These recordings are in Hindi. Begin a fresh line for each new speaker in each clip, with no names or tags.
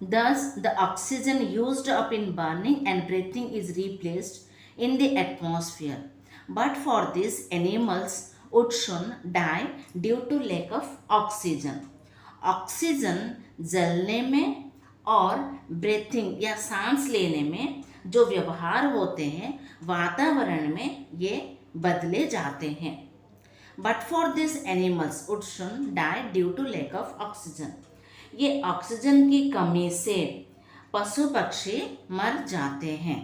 Thus, the oxygen used up in burning and breathing is replaced in the atmosphere. But for this, animals would soon die due to lack of oxygen. Oxygen जलने में और ब्रीथिंग या सांस लेने में जो व्यवहार होते हैं वातावरण में ये बदले जाते हैं. But for this animals would soon die due to lack of oxygen. ये ऑक्सीजन की कमी से पशु पक्षी मर जाते हैं.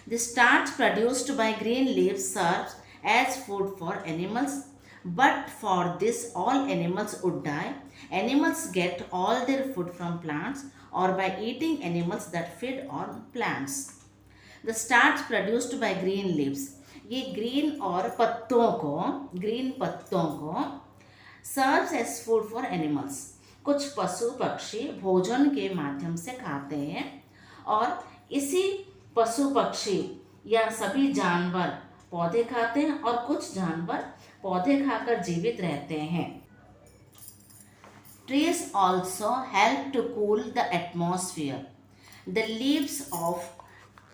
The starch produced by green leaves serves as food for animals. But for this, all animals would die. Animals get all their food from plants or by eating animals that feed on plants. The starch produced by green leaves. ये ग्रीन और ग्रीन पत्तों को serves as food for animals. कुछ पशु पक्षी भोजन के माध्यम से खाते हैं और इसी पशु पक्षी या सभी जानवर पौधे खाते हैं और कुछ जानवर पौधे खाकर जीवित रहते हैं. Trees also help to cool the atmosphere. The leaves of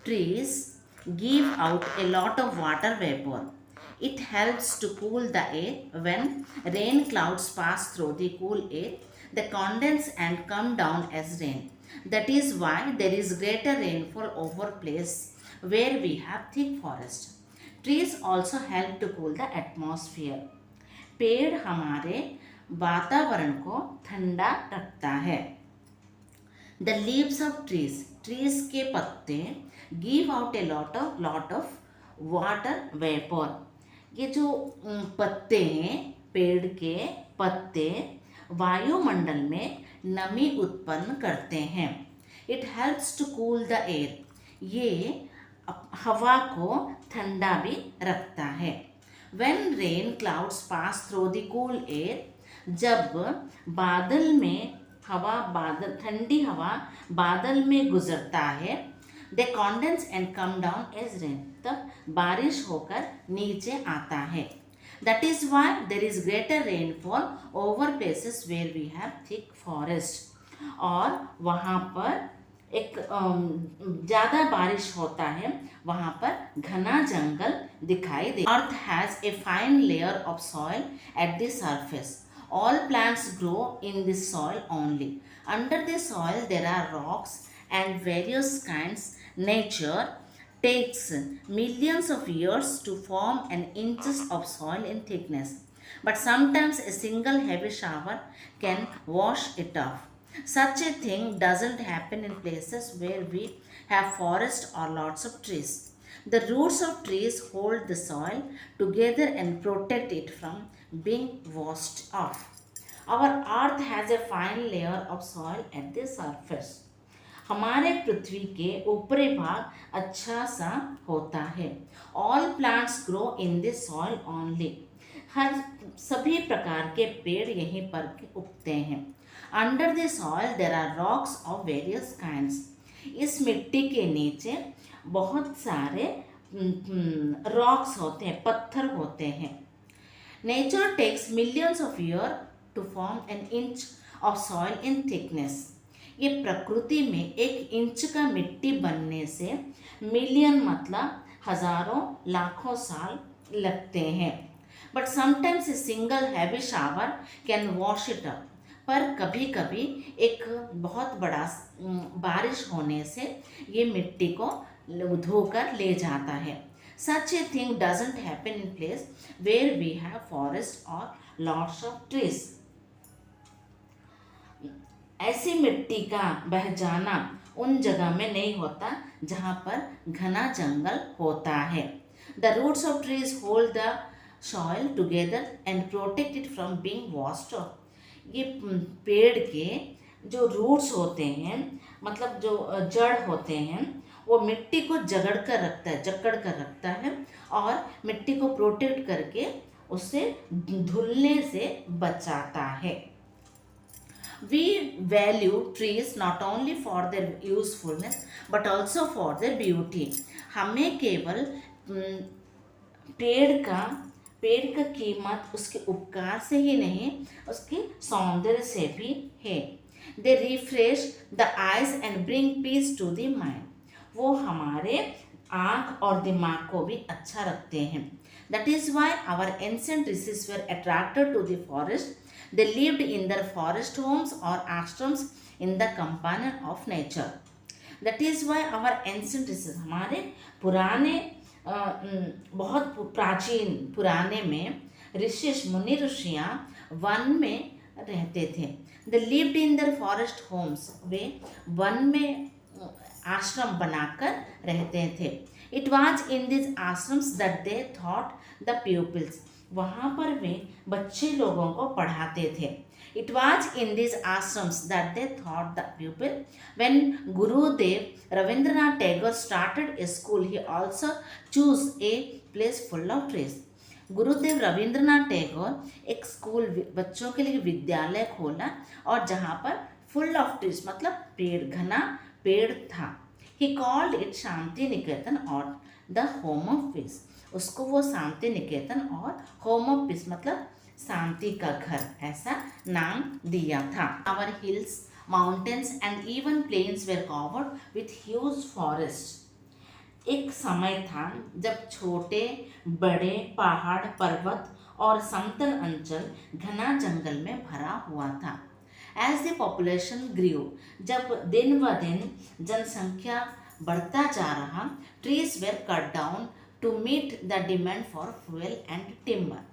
trees give out a lot of water vapor. It helps to cool the air. When rain clouds pass through the cool air, they condense and come down as rain. That is why there is greater rainfall over places where we have thick forest. Trees also help to cool the atmosphere. पेड़ हमारे वातावरण को ठंडा रखता है. The leaves of trees, trees के पत्ते give out a lot of water vapor. ये जो पत्ते हैं पेड़ के पत्ते वायुमंडल में नमी उत्पन्न करते हैं. It helps to cool the air. ये हवा को ठंडा भी रखता है. When rain clouds pass through the cool air, जब बादल में ठंडी हवा बादल में गुजरता है, they condense and come down as rain. तब बारिश होकर नीचे आता है. That is why there is greater rainfall over places where we have thick forest. और वहाँ पर एक ज़्यादा बारिश होता है वहाँ पर घना जंगल दिखाई दे. Earth has a fine layer of soil at the surface. All plants grow in this soil only. Under the soil there are rocks and various kinds. Nature takes millions of years to form an inches of soil in thickness, but sometimes a single heavy shower can wash it off. Such a thing doesn't happen in places where we have forests or lots of trees. The roots of trees hold the soil together and protect it from being washed off. Our earth has a fine layer of soil at the surface. हमारे पृथ्वी के ऊपरी भाग अच्छा सा होता है. All plants grow in this soil only. सभी प्रकार के पेड़ यहीं पर उगते हैं. Under the soil there are rocks of various kinds. इस मिट्टी के नीचे बहुत सारे रॉक्स होते हैं, पत्थर होते हैं. Nature takes millions of year to form an inch of soil in thickness. ये प्रकृति में 1 इंच का मिट्टी बनने से मिलियन मतलब हजारों लाखों साल लगते हैं. But sometimes a single heavy shower can wash it up. पर कभी कभी एक बहुत बड़ा बारिश होने से ये मिट्टी को धोकर ले जाता है. Such a thing doesn't happen in place where we have forest और लॉट्स ऑफ ट्रीज. ऐसी मिट्टी का बह जाना उन जगह में नहीं होता जहाँ पर घना जंगल होता है. The roots of trees hold the soil together and protect it from being washed off. ये पेड़ के जो रूट्स होते हैं मतलब जो जड़ होते हैं वो मिट्टी को जकड़ कर रखता है और मिट्टी को प्रोटेक्ट करके उससे धुलने से बचाता है. We value trees not only for their usefulness but also for their beauty. हमें केवल पेड़ का कीमत उसके उपकार से ही नहीं उसके सौंदर्य से भी है. They refresh the eyes and bring peace to the mind. वो हमारे आँख और दिमाग को भी अच्छा रखते हैं। That is why our ancient rishis were attracted to the forest. They lived in their forest homes और ashrams in the companion of nature. That is why our ancient rishis, हमारे पुराने बहुत प्राचीन पुराने में ऋषि मुनि ऋषियाँ वन में रहते थे। They lived in their forest homes, वे वन में आश्रम बनाकर रहते थे। It was in this ashrams that they taught the pupils, वहाँ पर वे बच्चे लोगों को पढ़ाते थे। It was in this ashrams that they taught the pupil. When Gurudev Rabindranath Tagore started a school, he also choose a place full of trees. Gurudev Rabindranath Tagore एक स्कूल, बच्चों के लिए विद्यालय खोला और जहाँ पर फुल ऑफ ट्रीज मतलब पेड़, घना पेड़ था। He called it Shanti Niketan और द होम ऑफ पीस। उसको वो शांति निकेतन और होम ऑफ पीस मतलब शांति का घर, ऐसा नाम दिया था। Our hills, mountains and even plains were covered with huge forest. एक समय था जब छोटे बड़े पहाड़, पर्वत और समतल अंचल घना जंगल में भरा हुआ था। एज द पॉपुलेशन ग्रीव, जब दिन ब दिन जनसंख्या बढ़ता जा रहा, trees were cut down to meet the demand for fuel and timber.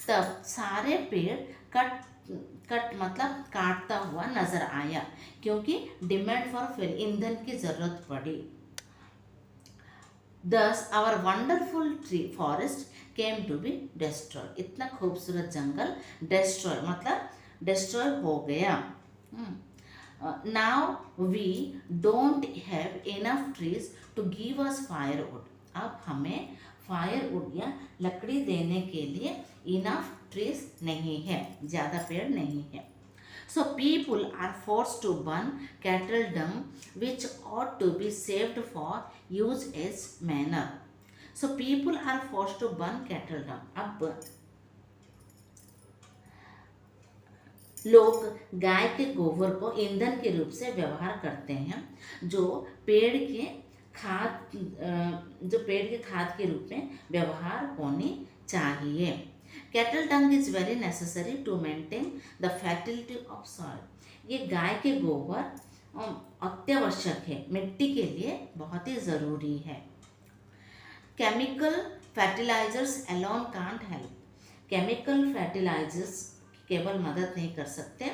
तब सारे पेड़ कट मतलब काटता हुआ नजर आया, क्योंकि डिमांड फॉर फ्यूल, ईंधन की जरूरत पड़ी। Thus our wonderful tree forest came to be destroyed। इतना खूबसूरत जंगल destroy मतलब destroy हो गया। Now we don't have enough trees to give us firewood। अब हमें फायरवुड या लकड़ी देने के लिए इनफ ट्रीज नहीं है, ज़्यादा पेड़ नहीं है। So people are forced to burn cattle dung which ought to be saved for use as manure। So people are forced to burn cattle dung। अब लोग गाय के गोबर को ईंधन के रूप से व्यवहार करते हैं, जो पेड़ के खाद के रूप में व्यवहार होनी चाहिए। Cattle dung is very necessary to maintain the fertility of soil. ये गाय के गोबर अत्यावश्यक है, मिट्टी के लिए बहुत ही ज़रूरी है। Chemical fertilizers alone can't help. Chemical fertilizers केवल मदद नहीं कर सकते।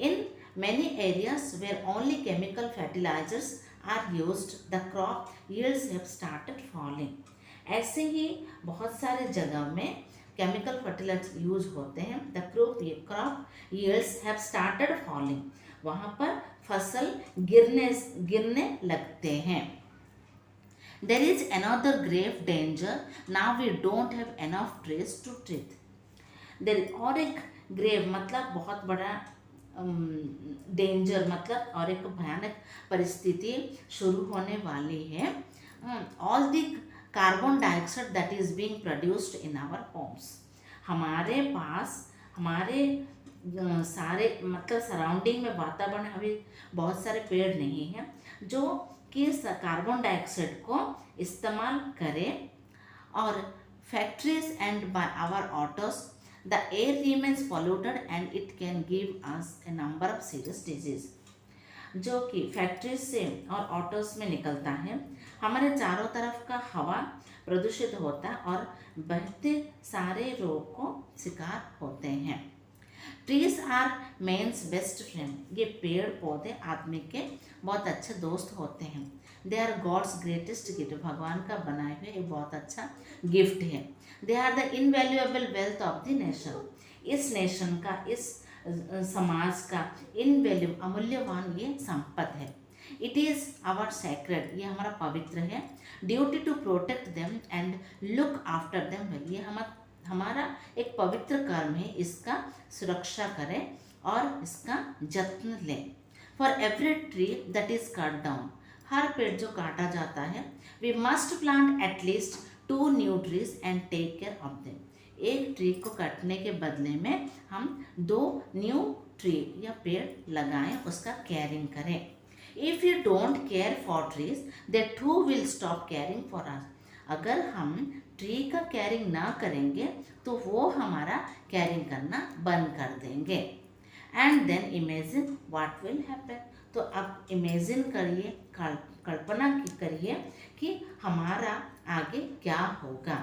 In many areas where only chemical fertilizers are used, the crop yields have started falling. ऐसे ही बहुत सारे जगह में केमिकल फर्टिलाइजर यूज होते हैं। The crop yields have started falling, वहाँ पर फसल गिरने लगते हैं। There is another grave danger, now we don't have enough trees to treat. There, और एक ग्रेव मतलब बहुत बड़ा डेंजर मतलब और एक भयानक परिस्थिति शुरू होने वाली है। All the carbon dioxide that is being produced in our homes. हमारे पास हमारे सारे मतलब सराउंडिंग में वातावरण अभी बहुत सारे पेड़ नहीं हैं जो कि कार्बन डाइऑक्साइड को इस्तेमाल करें। और factories and by our autos the air remains polluted and it can give us a number of serious disease. जो कि फैक्ट्रीज से और ऑटोस में निकलता है, हमारे चारों तरफ का हवा प्रदूषित होता है और बढ़ते सारे रोग को शिकार होते हैं। Trees are man's best friend. ये पेड़ पौधे आदमी के बहुत अच्छे दोस्त होते हैं। They are God's greatest gift. भगवान का बनाए हुए एक बहुत अच्छा गिफ्ट है। They are the invaluable wealth of the nation. इस नेशन का, इस समाज का इनवैल्यू अमूल्यवान ये संपत्ति है। इट इज़ आवर सैक्रेड, ये हमारा पवित्र है। Duty to protect them and look after them well, ये हमारा एक पवित्र कर्म है, इसका सुरक्षा करें और इसका जत्न लें। For every tree that is cut down, हर पेड़ जो काटा जाता है, we must plant at least 2 new trees and take care of them. एक ट्री को काटने के बदले में हम 2 न्यू ट्री या पेड़ लगाएं, उसका केयरिंग करें. If you don't care for trees they too will stop caring for us. अगर हम ट्री का केयरिंग ना करेंगे तो वो हमारा केयरिंग करना बंद कर देंगे. And then imagine what will happen. तो अब इमेजिन करिए, कल्पना करिए कि हमारा आगे क्या होगा.